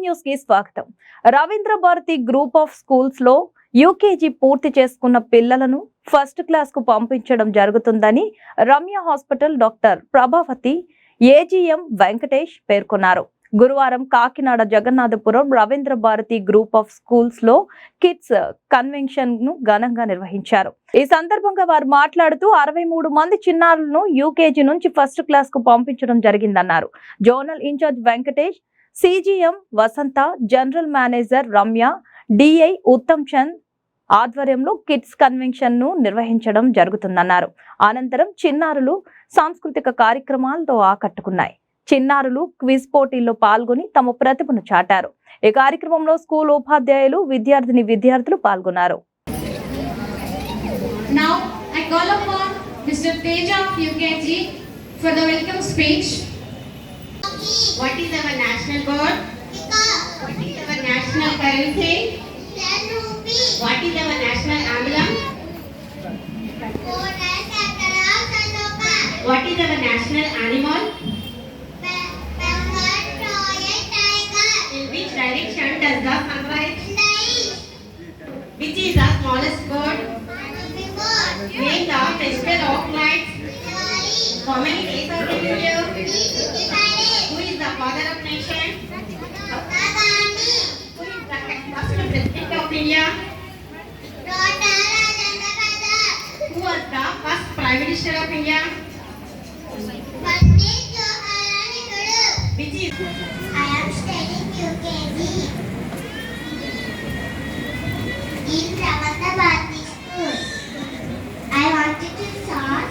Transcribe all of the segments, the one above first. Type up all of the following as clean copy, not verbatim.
News కి స్వాగతం. Ravindra Bharathi group of schools లో యూకేజీ పూర్తి చేసుకున్న పిల్లలను ఫస్ట్ క్లాస్ కు పంపించడం జరుగుతుందని Ramya hospital doctor Prabhavathi AGM Venkatesh పేర్కొన్నారు. గురువారం Kakinada Jagannathapuram Ravindra Bharathi group of schools లో కిడ్స్ కన్వెన్షన్ ను ఘనంగా నిర్వహించారు. ఈ సందర్భంగా వారు మాట్లాడుతూ 63 మంది చిన్నారులను యూకేజీ నుంచి ఫస్ట్ క్లాస్ కు పంపించడం జరిగిందన్నారు. Zonal incharge Venkatesh, CGM Vasantha, general manager Ramya, DI Uttam Chand ఆధ్వర్యంలో కిడ్స్ కన్వెన్షన్ ను నిర్వహించడం జరుగుతుందన్నారు. అనంతరం చిన్నారులు సాంస్కృతిక కార్యక్రమాలతో ఆకట్టుకున్నాయి. చిన్నారులు క్విజ్ పోటీల్లో పాల్గొని తమ ప్రతిభను చాటారు. ఈ కార్యక్రమంలో స్కూల్ ఉపాధ్యాయులు, విద్యార్థులు పాల్గొన్నారు. Now I call upon Mr. Teja of UKG for the welcome speech. What is our national bird? What is our national currency? What is our national emblem? What is our national animal? In which direction does the sun rise? Which is the smallest bird? Name the festival of lights. How many days are in a year? Who is the father of nation? Who is the first president of India? Who was the first prime minister of India? Which is I am studying UKG in Ravindra Bharati School. I wanted to solve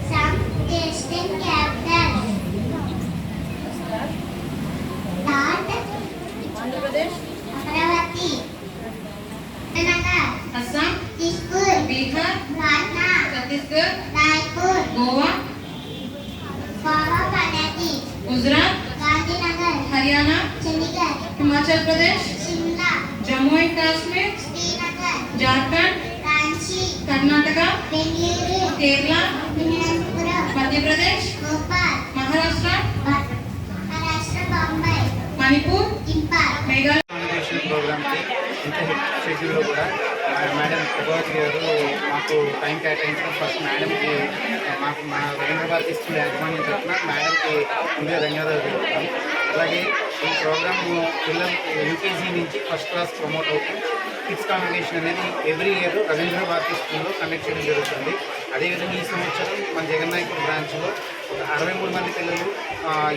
some distant characters. Lord, Andhra Pradesh, Amravati, Nagar, Assam, Diskur, Bihar, Patna, Chhattisgarh, Raipur, Goa, Goa, Panaji, Gujarat, Gandhinagar, Haryana, Chandigarh, Himachal Pradesh, Shimla, Jammu and Kashmir, Srinagar, Jharkhand, Ranchi, Karnataka, Bengaluru, Kerala, Tirunelveli, Madhya Pradesh, Bhopal, Maharashtra, Maharashtra, Bombay, Manipur, Impal. Meghalaya. Convocation ప్రోగ్రామ్కి ఇంత షెడ్యూల్లో కూడా madam Prabhavati గారు మాకు time కేటాయించడం, first మేడంకి మాకు మా రవీంద్ర భారతి స్కూల్ యాజమాన్యం తరఫున మేడంకి ముందుగా ధన్యవాదాలు తెలుపుతాం. అలాగే ఈ ప్రోగ్రామ్ పిల్లలు యూకేజీ నుంచి ఫస్ట్ క్లాస్ ప్రమోట్ అవుతుంది. కిడ్స్ కాన్వకేషన్ అనేది ఎవ్రీ ఇయర్ రవీంద్ర భారతి స్కూల్లో కండక్ట్ చేయడం జరుగుతుంది. అదేవిధంగా ఈ సంవత్సరం మన జగన్నాయకుడు బ్రాంచ్లో 63 మంది పిల్లలు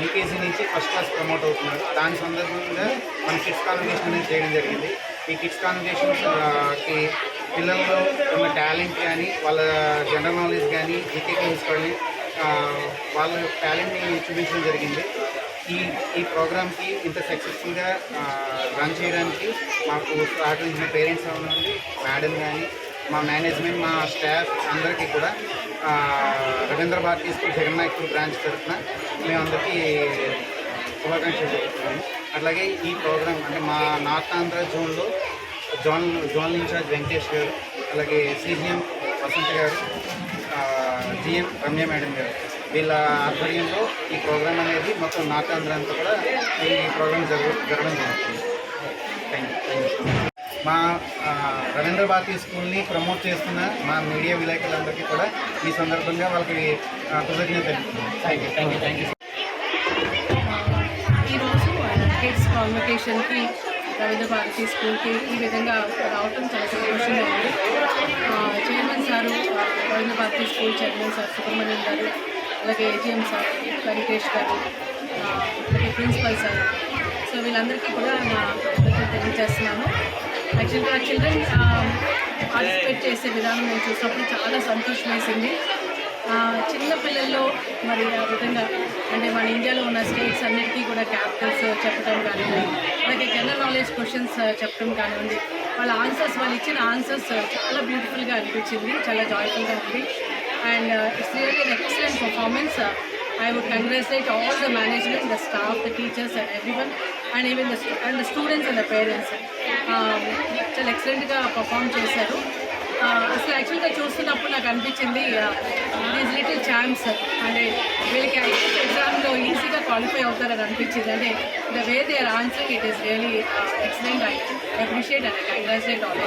యూకేజీ నుంచి ఫస్ట్ క్లాస్ ప్రమోట్ అవుతున్నారు. దాని సందర్భంగా మన కిడ్స్ కాన్వకేషన్ అనేది చేయడం జరిగింది. ఈ కిడ్స్ కాన్వకేషన్కి పిల్లల్లో ఉన్న టాలెంట్ కానీ, వాళ్ళ జనరల్ నాలెడ్జ్ కానీ, జీకే గేమ్స్ కానీ వాళ్ళ టాలెంట్ని చూపించడం జరిగింది. ఈ ప్రోగ్రామ్కి ఇంత సక్సెస్ఫుల్గా రన్ చేయడానికి మాకు సహకరించిన పేరెంట్స్ అవునండి, మేడం కానీ, మా మేనేజ్మెంట్, మా స్టాఫ్ అందరికీ కూడా రవీంద్ర భారతి స్కూల్ జగన్నాయకుడు బ్రాంచ్ తరఫున మేమందరికీ శుభాకాంక్షలు చెప్తున్నాము. అట్లాగే ఈ ప్రోగ్రామ్ అంటే మా నార్త్ ఆంధ్ర జోన్లో జోనల్ ఇన్ఛార్జ్ వెంకటేష్ గారు, అలాగే సిజిఎం వసంత గారు, జిఎం రమ్య మేడం గారు, వీళ్ళ ఆధ్వర్యంలో ఈ ప్రోగ్రామ్ అనేది మొత్తం నార్త్ ఆంధ్ర అంతా కూడా ఈ ప్రోగ్రామ్ జరగడం జరుగుతుంది. Thank you. మా రవీంద్ర భారతి స్కూల్ని ప్రమోట్ చేస్తున్న మా మీడియా విలేకరులందరికీ కూడా ఈ సందర్భంగా వాళ్ళకి కృతజ్ఞత తెలుపుతున్నాను. Thank you. ఈరోజు కిడ్స్ కాన్వకేషన్కి రవీంద్ర భారతి స్కూల్కి ఈ విధంగా రావటం చాలా సంతోషంగా ఉంది. Chairman sir, Ravindra Bharathi school chairman sir Subrahmanyam garu, అలాగే ఏజీఎం సార్ వెంకటేష్ గారు, అలాగే ప్రిన్సిపల్ సార్, సో వీళ్ళందరికీ కూడా నా తెలియజేస్తున్నాను. యాక్చువల్గా చిల్డ్రన్ పార్టిసిపేట్ చేసే విధానం నేను చూసినప్పుడు చాలా సంతోషం వేసింది. చిన్న పిల్లల్లో మరి ఆ విధంగా అంటే మన ఇండియాలో ఉన్న స్టేట్స్ అన్నిటికీ కూడా క్యాపిటల్స్ చెప్పడం కానివ్వండి, అలాగే జనరల్ నాలెడ్జ్ క్వశ్చన్స్ చెప్పడం కానివ్వండి, వాళ్ళ ఆన్సర్స్, వాళ్ళు ఇచ్చిన ఆన్సర్స్ చాలా బ్యూటిఫుల్గా అనిపించింది, చాలా జాయ్ఫుల్గా ఉంది. And it's really an excellent performance. I would congratulate all the management, the staff, the teachers and everyone, and even the students and the parents. చాలా ఎక్సలెంట్గా పర్ఫామ్ చేశారు. అసలు యాక్చువల్గా చూస్తున్నప్పుడు నాకు నాకు అనిపించింది దిస్ లిటిల్ ఛాన్స్ అంటే వీళ్ళకి ఐఏఎస్ ఎగ్జామ్లో ఈజీగా క్వాలిఫై అవుతారని అనిపించింది. అంటే the way they are answering it is really excellent. I appreciate and I congratulate all.